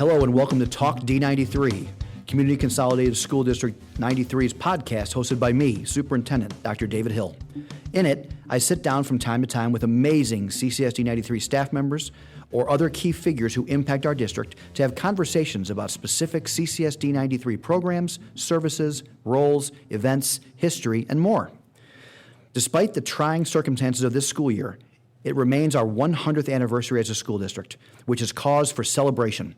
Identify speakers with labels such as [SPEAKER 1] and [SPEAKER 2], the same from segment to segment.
[SPEAKER 1] Hello and welcome to Talk D93, Community Consolidated School District 93's podcast hosted by me, Superintendent Dr. David Hill. In it, I sit down from time to time with amazing CCSD93 staff members or other key figures who impact our district to have conversations about specific CCSD93 programs, services, roles, events, history, and more. Despite the trying circumstances of this school year, it remains our 100th anniversary as a school district, which is cause for celebration.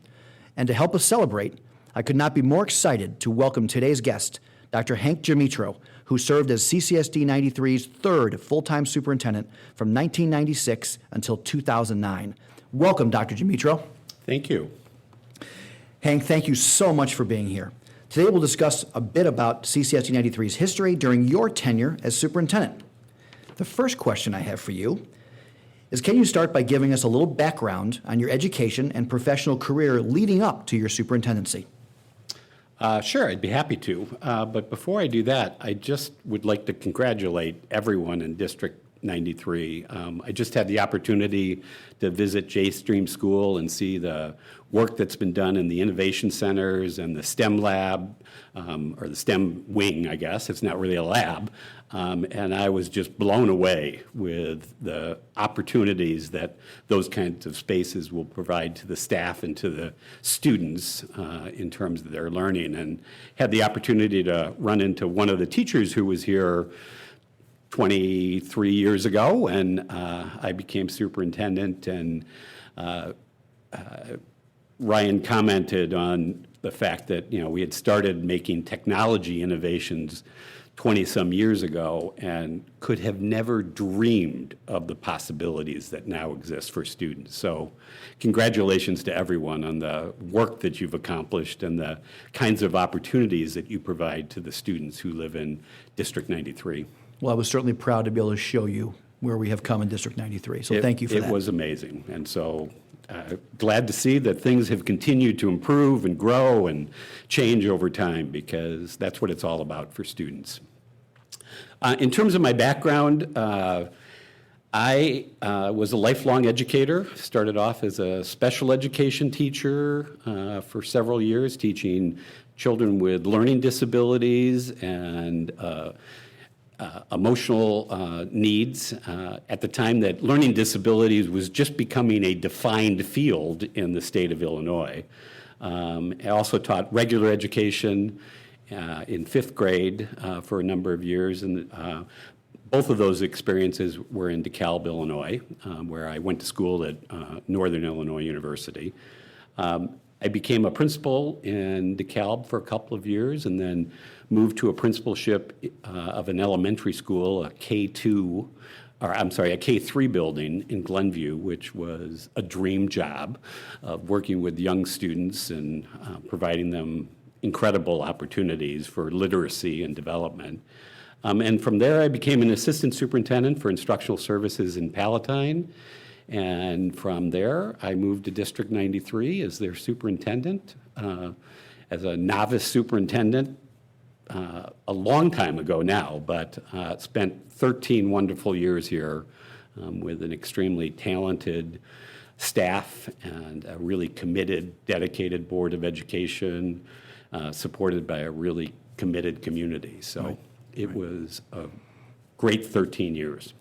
[SPEAKER 1] And to help us celebrate, I could not be more excited to welcome today's guest, Dr. Hank Gmitro, who served as CCSD93's third full-time superintendent from 1996 until 2009. Welcome, Dr. Gmitro.
[SPEAKER 2] Thank you.
[SPEAKER 1] Hank, thank you so much for being here. Today we'll discuss a bit about CCSD93's history during your tenure as superintendent. The first question I have for you is, can you start by giving us a little background on your education and professional career leading up to your superintendency?
[SPEAKER 2] Sure, I'd be happy to. But before I do that, I just would like to congratulate everyone in District 93. I just had the opportunity to visit J Stream School and see the work that's been done in the innovation centers and the STEM lab, or the STEM wing, I guess. It's not really a lab. And I was just blown away with the opportunities that those kinds of spaces will provide to the staff and to the students in terms of their learning. And had the opportunity to run into one of the teachers who was here 23 years ago, and I became superintendent, and Ryan commented on the fact that, we had started making technology innovations 20-some years ago and could have never dreamed of the possibilities that now exist for students. So congratulations to everyone on the work that you've accomplished and the kinds of opportunities that you provide to the students who live in District 93.
[SPEAKER 1] Well, I was certainly proud to be able to show you where we have come in District 93, so thank you for that.
[SPEAKER 2] It was amazing, and so glad to see that things have continued to improve and grow and change over time, because that's what it's all about for students. In terms of my background, I was a lifelong educator. Started off as a special education teacher for several years, teaching children with learning disabilities and emotional needs at the time that learning disabilities was just becoming a defined field in the state of Illinois. I also taught regular education in 5th grade for a number of years, and both of those experiences were in DeKalb, Illinois, where I went to school at Northern Illinois University. I became a principal in DeKalb for a couple of years, and then moved to a principalship of an elementary school, a K3 building in Glenview, which was a dream job of working with young students and providing them incredible opportunities for literacy and development. And from there, I became an assistant superintendent for instructional services in Palatine. And from there, I moved to District 93 as their superintendent, as a novice superintendent a long time ago now, but spent 13 wonderful years here with an extremely talented staff and a really committed, dedicated Board of Education, supported by a really committed community. So it was a great 13 years.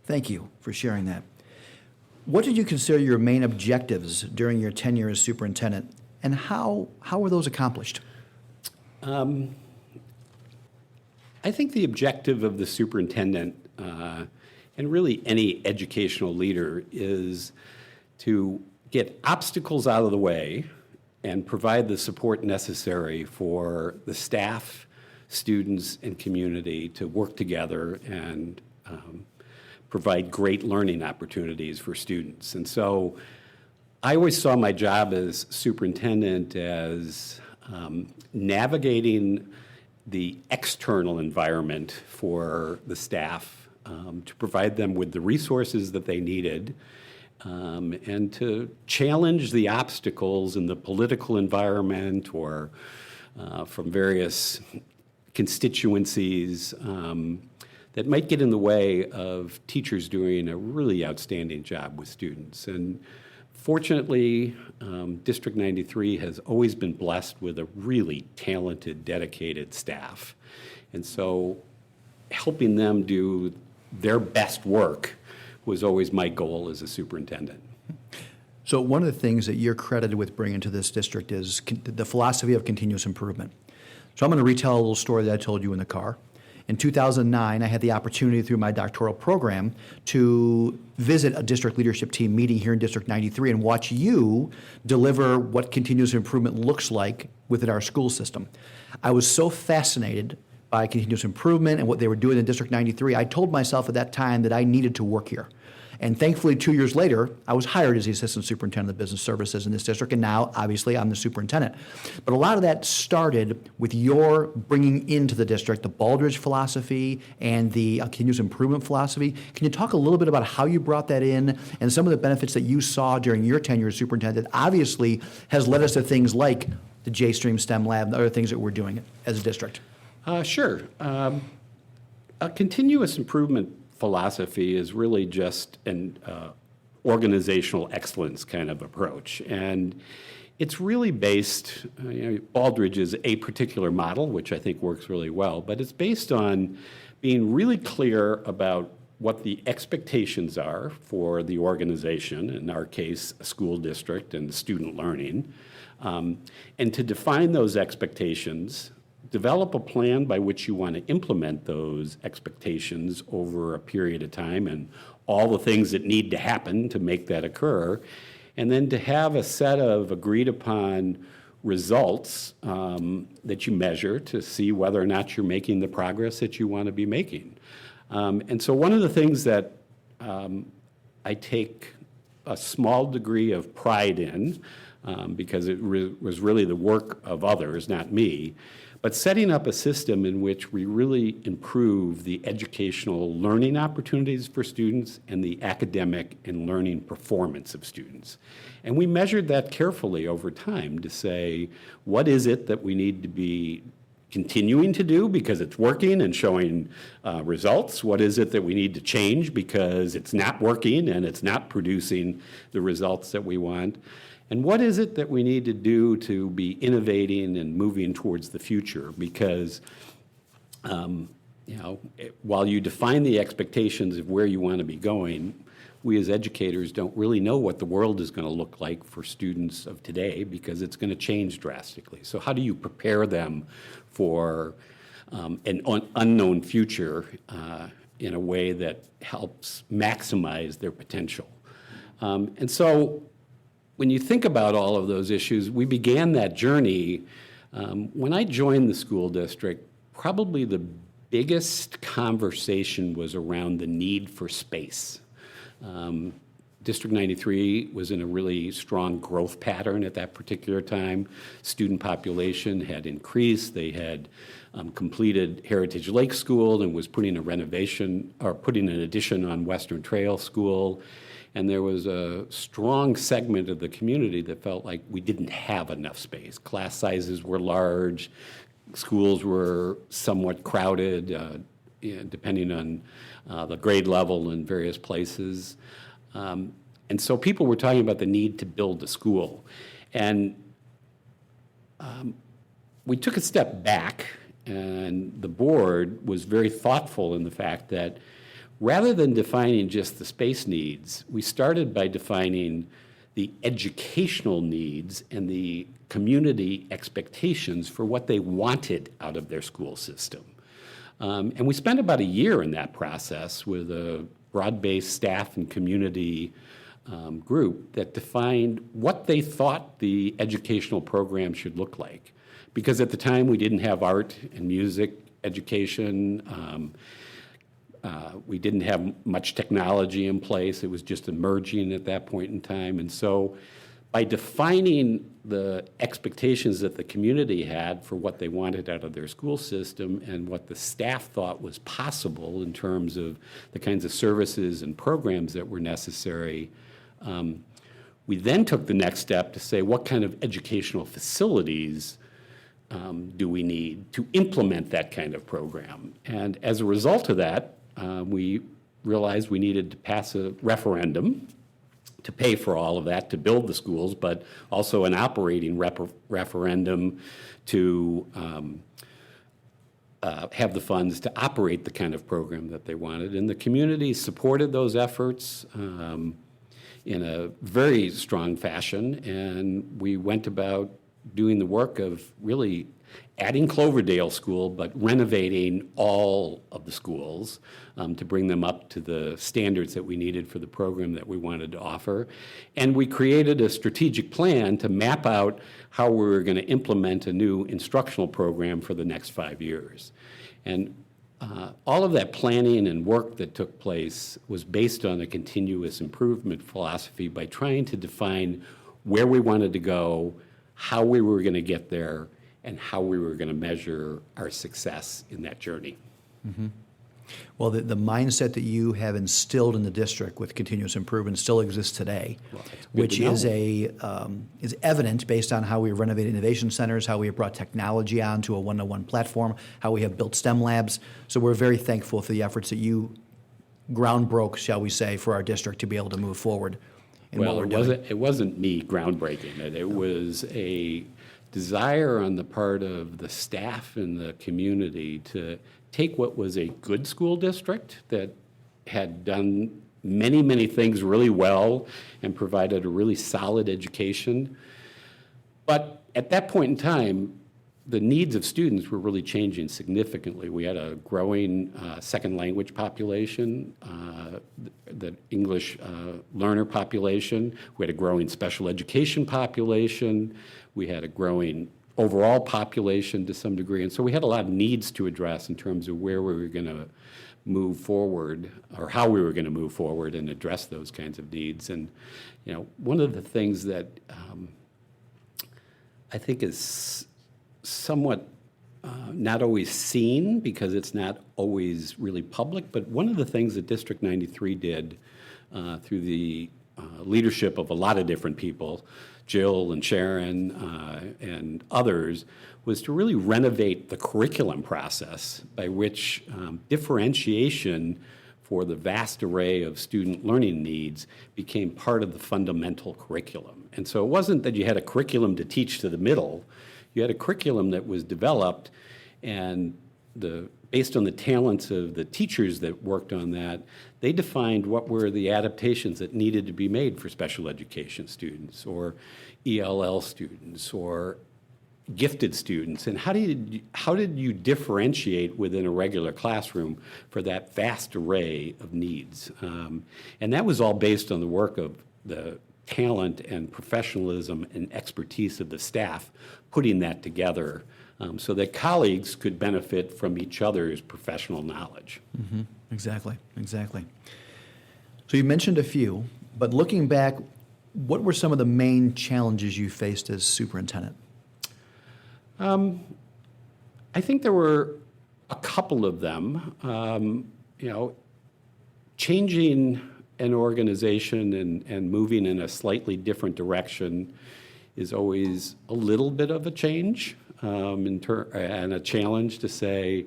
[SPEAKER 1] Thank you for sharing that. What did you consider your main objectives during your tenure as superintendent, and how were those accomplished?
[SPEAKER 2] I think the objective of the superintendent, and really any educational leader, is to get obstacles out of the way and provide the support necessary for the staff, students, and community to work together and provide great learning opportunities for students. And so I always saw my job as superintendent as navigating the external environment for the staff, to provide them with the resources that they needed, and to challenge the obstacles in the political environment or from various constituencies that might get in the way of teachers doing a really outstanding job with students. And Fortunately, District 93 has always been blessed with a really talented, dedicated staff. And so helping them do their best work was always my goal as a superintendent.
[SPEAKER 1] So one of the things that you're credited with bringing to this district is the philosophy of continuous improvement. So I'm going to retell a little story that I told you in the car. In 2009, I had the opportunity through my doctoral program to visit a district leadership team meeting here in District 93 and watch you deliver what continuous improvement looks like within our school system. I was so fascinated by continuous improvement and what they were doing in District 93, I told myself at that time that I needed to work here. And thankfully, 2 years later, I was hired as the Assistant Superintendent of Business Services in this district, and now, obviously, I'm the superintendent. But a lot of that started with your bringing into the district the Baldrige philosophy and the continuous improvement philosophy. Can you talk a little bit about how you brought that in and some of the benefits that you saw during your tenure as superintendent? Obviously, has led us to things like the J-Stream STEM Lab and other things that we're doing as a district.
[SPEAKER 2] Sure. A continuous improvement philosophy is really just an organizational excellence kind of approach. And it's really based, Baldrige is a particular model, which I think works really well, but it's based on being really clear about what the expectations are for the organization, in our case, a school district and student learning, and to define those expectations, develop a plan by which you want to implement those expectations over a period of time and all the things that need to happen to make that occur, and then to have a set of agreed upon results that you measure to see whether or not you're making the progress that you want to be making. And so one of the things that I take a small degree of pride in, because it was really the work of others, not me, but setting up a system in which we really improve the educational learning opportunities for students and the academic and learning performance of students. And we measured that carefully over time to say, what is it that we need to be continuing to do because it's working and showing results? What is it that we need to change because it's not working and it's not producing the results that we want? And what is it that we need to do to be innovating and moving towards the future? Because, while you define the expectations of where you want to be going, we as educators don't really know what the world is going to look like for students of today because it's going to change drastically. So how do you prepare them for an unknown future in a way that helps maximize their potential? And so when you think about all of those issues, we began that journey. When I joined the school district, probably the biggest conversation was around the need for space. District 93 was in a really strong growth pattern at that particular time. Student population had increased. They had completed Heritage Lake School and was putting an addition on Western Trail School. And there was a strong segment of the community that felt like we didn't have enough space. Class sizes were large, schools were somewhat crowded, depending on the grade level in various places. And so people were talking about the need to build a school. And we took a step back, and the board was very thoughtful in the fact that rather than defining just the space needs, we started by defining the educational needs and the community expectations for what they wanted out of their school system. And we spent about a year in that process with a broad-based staff and community group that defined what they thought the educational program should look like. Because at the time, we didn't have art and music education. We didn't have much technology in place. It was just emerging at that point in time. And so by defining the expectations that the community had for what they wanted out of their school system and what the staff thought was possible in terms of the kinds of services and programs that were necessary, we then took the next step to say, what kind of educational facilities do we need to implement that kind of program? And as a result of that, we realized we needed to pass a referendum to pay for all of that, to build the schools, but also an operating referendum to have the funds to operate the kind of program that they wanted. And the community supported those efforts in a very strong fashion, and we went about doing the work of really adding Cloverdale School, but renovating all of the schools to bring them up to the standards that we needed for the program that we wanted to offer. And we created a strategic plan to map out how we were going to implement a new instructional program for the next 5 years. And all of that planning and work that took place was based on a continuous improvement philosophy by trying to define where we wanted to go, how we were going to get there, and how we were going to measure our success in that journey.
[SPEAKER 1] Mm-hmm. Well, the mindset that you have instilled in the district with continuous improvement still exists today, which is evident based on how we renovate innovation centers, how we have brought technology onto a one-to-one platform, how we have built STEM labs. So we're very thankful for the efforts that you ground broke, shall we say, for our district to be able to move forward in what we're doing.
[SPEAKER 2] It wasn't me groundbreaking it. It was a desire on the part of the staff and the community to take what was a good school district that had done many, many things really well and provided a really solid education. But at that point in time, the needs of students were really changing significantly. We had a growing second language population, the English learner population. We had a growing special education population. We had a growing overall population to some degree. And so we had a lot of needs to address in terms of where we were going to move forward or how we were going to move forward and address those kinds of needs. And, you know, one of the things that I think is somewhat not always seen because it's not always really public, but one of the things that District 93 did through the leadership of a lot of different people, Jill and Sharon and others, was to really renovate the curriculum process by which differentiation for the vast array of student learning needs became part of the fundamental curriculum. And so it wasn't that you had a curriculum to teach to the middle, you had a curriculum that was developed and based on the talents of the teachers that worked on that, they defined what were the adaptations that needed to be made for special education students or ELL students or gifted students. And how did you differentiate within a regular classroom for that vast array of needs? And that was all based on the work of the talent and professionalism and expertise of the staff putting that together so that colleagues could benefit from each other's professional knowledge.
[SPEAKER 1] Mm-hmm. Exactly. So you mentioned a few, but looking back, what were some of the main challenges you faced as superintendent?
[SPEAKER 2] I think there were a couple of them. Changing an organization and moving in a slightly different direction is always a little bit of a change and a challenge to say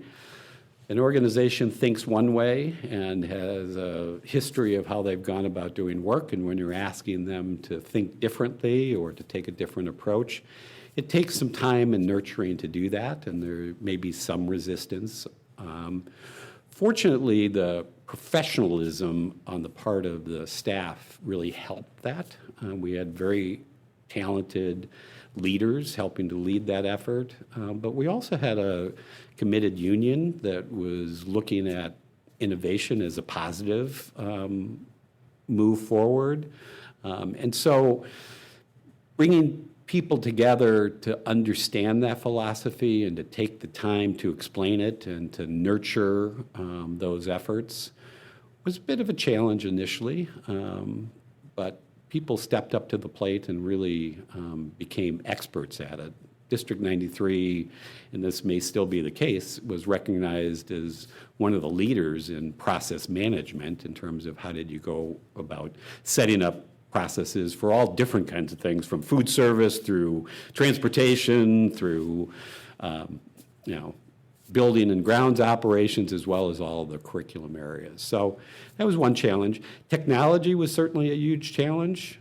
[SPEAKER 2] an organization thinks one way and has a history of how they've gone about doing work, and when you're asking them to think differently or to take a different approach, it takes some time and nurturing to do that, and there may be some resistance. Fortunately, the professionalism on the part of the staff really helped that. We had very talented leaders helping to lead that effort, but we also had a committed union that was looking at innovation as a positive move forward. And so bringing people together to understand that philosophy and to take the time to explain it and to nurture those efforts was a bit of a challenge initially, but people stepped up to the plate and really became experts at it. District 93, and this may still be the case, was recognized as one of the leaders in process management in terms of how did you go about setting up processes for all different kinds of things, from food service through transportation, through building and grounds operations as well as all of the curriculum areas. So that was one challenge. Technology was certainly a huge challenge.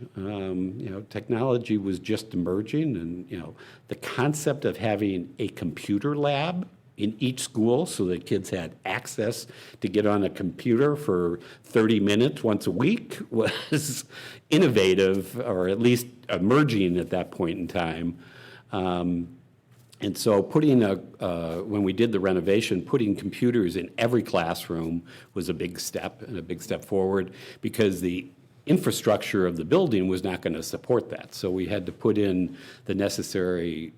[SPEAKER 2] Technology was just emerging, and the concept of having a computer lab in each school so that kids had access to get on a computer for 30 minutes once a week was innovative, or at least emerging at that point in time. And so when we did the renovation, putting computers in every classroom was a big step forward, because the infrastructure of the building was not going to support that. So we had to put in the necessary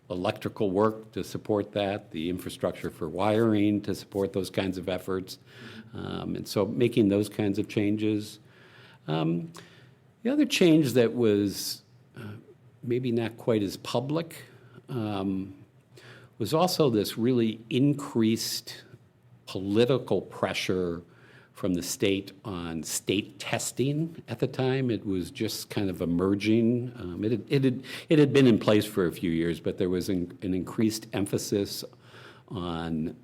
[SPEAKER 2] electrical work to support that, the infrastructure for wiring to support those kinds of efforts. And so making those kinds of changes. The other change that was maybe not quite as public was also this really increased political pressure from the state on state testing at the time. It was just kind of emerging. It had been in place for a few years, but there was an increased emphasis on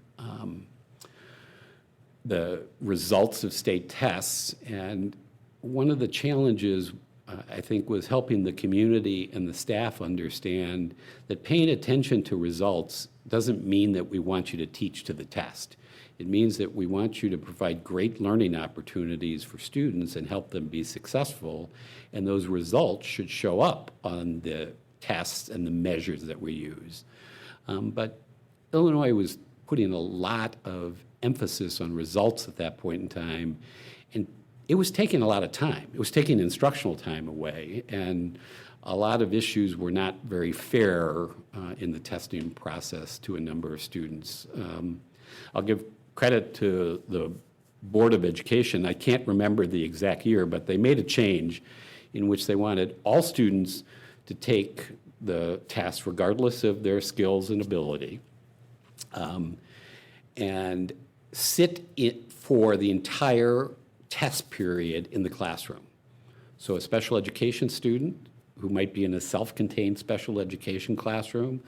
[SPEAKER 2] the results of state tests. And one of the challenges, I think, was helping the community and the staff understand that paying attention to results doesn't mean that we want you to teach to the test. It means that we want you to provide great learning opportunities for students and help them be successful, and those results should show up on the tests and the measures that we use. But Illinois was putting a lot of emphasis on results at that point in time, and it was taking a lot of time. It was taking instructional time away, and a lot of issues were not very fair in the testing process to a number of students. I'll give credit to the Board of Education. I can't remember the exact year, but they made a change in which they wanted all students to take the test regardless of their skills and ability, and sit it for the entire test period in the classroom. So a special education student who might be in a self-contained special education classroom,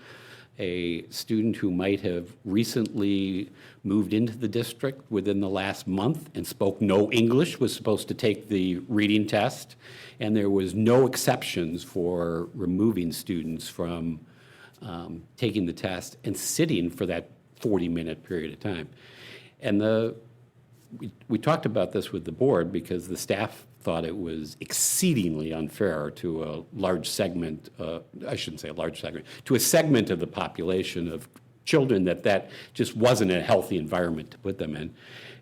[SPEAKER 2] a student who might have recently moved into the district within the last month and spoke no English was supposed to take the reading test, and there was no exceptions for removing students from taking the test and sitting for that 40-minute period of time. And we talked about this with the board because the staff thought it was exceedingly unfair to a large segment, I shouldn't say a large segment, to a segment of the population of children that just wasn't a healthy environment to put them in.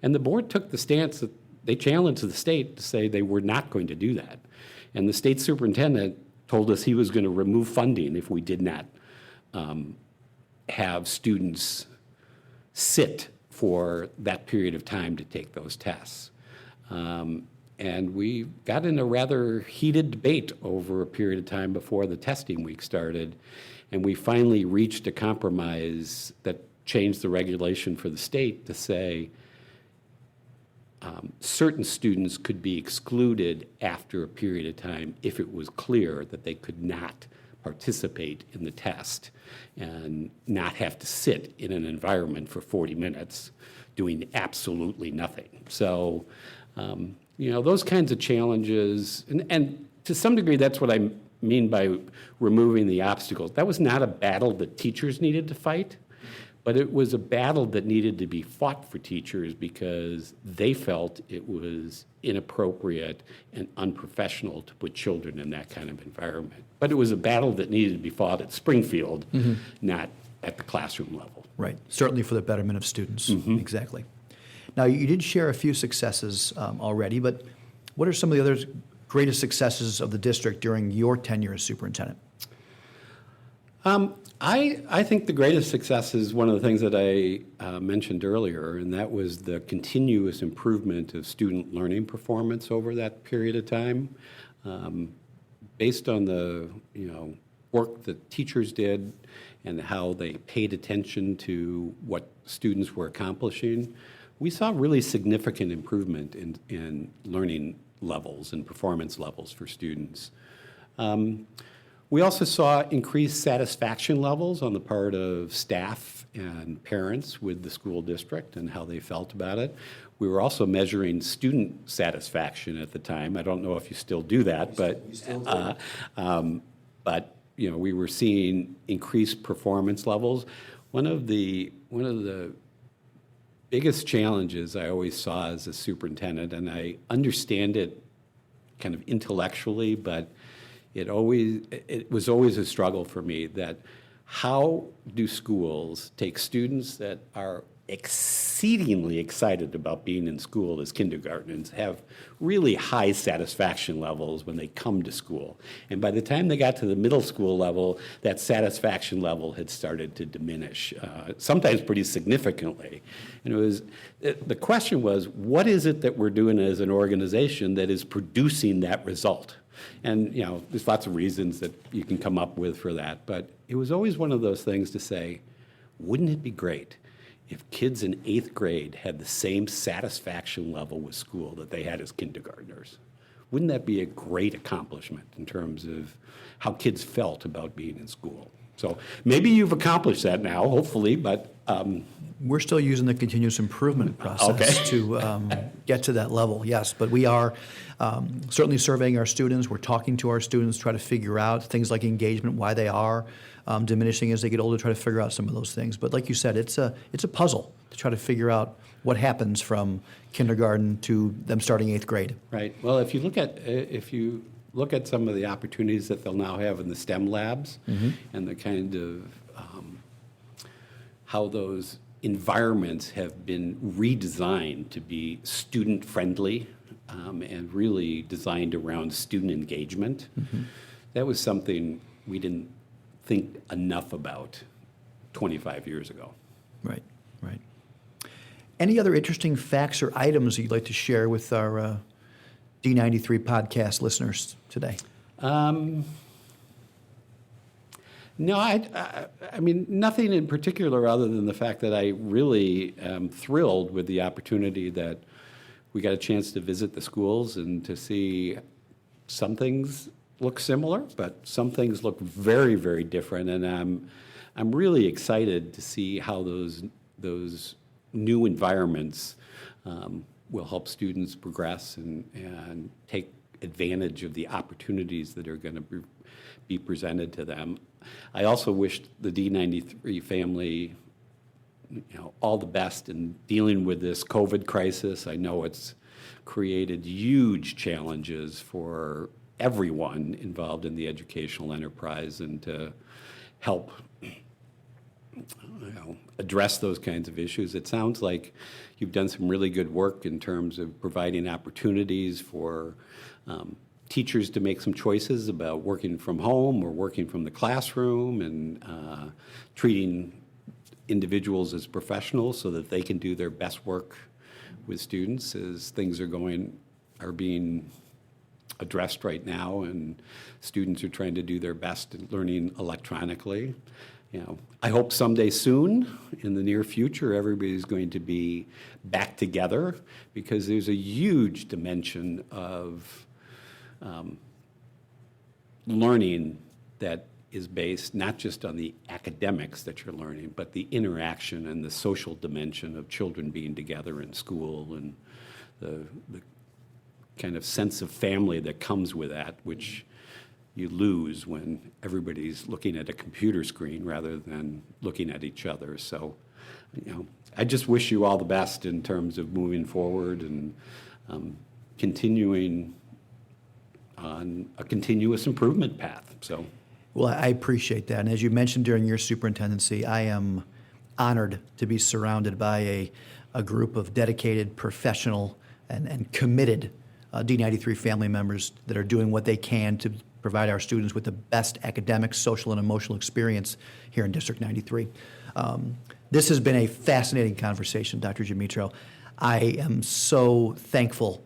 [SPEAKER 2] And the board took the stance that they challenged the state to say they were not going to do that. And the state superintendent told us he was going to remove funding if we did not have students sit for that period of time to take those tests. And we got in a rather heated debate over a period of time before the testing week started, and we finally reached a compromise that changed the regulation for the state to say certain students could be excluded after a period of time if it was clear that they could not participate in the test and not have to sit in an environment for 40 minutes doing absolutely nothing. So, those kinds of challenges, and to some degree that's what I mean by removing the obstacles. That was not a battle that teachers needed to fight, but it was a battle that needed to be fought for teachers because they felt it was inappropriate and unprofessional to put children in that kind of environment. But it was a battle that needed to be fought at Springfield, not at the classroom level.
[SPEAKER 1] Right, certainly for the betterment of students, exactly. Now, you did share a few successes already, but what are some of the other greatest successes of the district during your tenure as superintendent?
[SPEAKER 2] I think the greatest success is one of the things that I mentioned earlier, and that was the continuous improvement of student learning performance over that period of time. Based on the work that teachers did and how they paid attention to what students were accomplishing, we saw really significant improvement in learning levels and performance levels for students. We also saw increased satisfaction levels on the part of staff and parents with the school district and how they felt about it. We were also measuring student satisfaction at the time. I don't know if you still do that, but we were seeing increased performance levels. One of the biggest challenges I always saw as a superintendent, and I understand it kind of intellectually, but it was always a struggle for me, that how do schools take students that are exceedingly excited about being in school as kindergartners, have really high satisfaction levels when they come to school, and by the time they got to the middle school level, that satisfaction level had started to diminish, sometimes pretty significantly. And the question was, what is it that we're doing as an organization that is producing that result? And there's lots of reasons that you can come up with for that, but it was always one of those things to say, wouldn't it be great if kids in 8th grade had the same satisfaction level with school that they had as kindergartners? Wouldn't that be a great accomplishment in terms of how kids felt about being in school? So maybe you've accomplished that now, hopefully, but...
[SPEAKER 1] We're still using the continuous improvement process to get to that level, yes. But we are certainly surveying our students. We're talking to our students, try to figure out things like engagement, why they are diminishing as they get older, try to figure out some of those things. But like you said, it's a puzzle to try to figure out what happens from kindergarten to them starting 8th grade.
[SPEAKER 2] Right. Well, if you look at some of the opportunities that they'll now have in the STEM labs, and the kind of how those environments have been redesigned to be student-friendly and really designed around student engagement. That was something we didn't think enough about 25 years ago.
[SPEAKER 1] Right, right. Any other interesting facts or items you'd like to share with our D93 podcast listeners today?
[SPEAKER 2] No, I mean, nothing in particular other than the fact that I really am thrilled with the opportunity that we got a chance to visit the schools and to see some things look similar, but some things look very, very different. And I'm really excited to see how those new environments will help students progress and take advantage of the opportunities that are going to be presented to them. I also wish the D93 family, all the best in dealing with this COVID crisis. I know it's created huge challenges for everyone involved in the educational enterprise, and to help address those kinds of issues. It sounds like you've done some really good work in terms of providing opportunities for teachers to make some choices about working from home or working from the classroom, and treating individuals as professionals so that they can do their best work with students as things are being addressed right now, and students are trying to do their best in learning electronically. I hope someday soon, in the near future, everybody's going to be back together, because there's a huge dimension of learning that is based not just on the academics that you're learning, but the interaction and the social dimension of children being together in school, and the kind of sense of family that comes with that, which you lose when everybody's looking at a computer screen rather than looking at each other. So, I just wish you all the best in terms of moving forward and continuing on a continuous improvement path. So,
[SPEAKER 1] well, I appreciate that. And as you mentioned during your superintendency, I am honored to be surrounded by a group of dedicated, professional, and committed D93 family members that are doing what they can to provide our students with the best academic, social, and emotional experience here in District 93. This has been a fascinating conversation, Dr. Gmitro. I am so thankful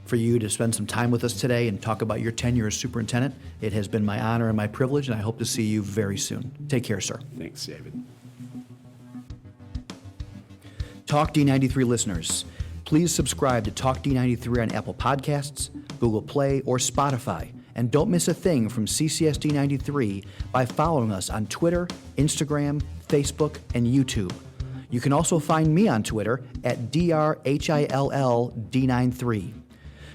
[SPEAKER 1] for you to spend some time with us today and talk about your tenure as superintendent. It has been my honor and my privilege, and I hope to see you very soon. Take care, sir.
[SPEAKER 2] Thanks, David.
[SPEAKER 1] Talk D93 listeners, please subscribe to Talk D93 on Apple Podcasts, Google Play, or Spotify, And don't miss a thing from CCSD93 by following us on Twitter, Instagram, Facebook, and YouTube. You can also find me on Twitter at DRHILLD93.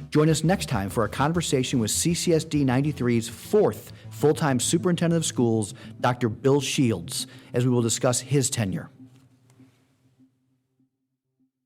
[SPEAKER 1] Join us next time for a conversation with CCSD 93's fourth full-time Superintendent of Schools, Dr. Bill Shields, as we will discuss his tenure.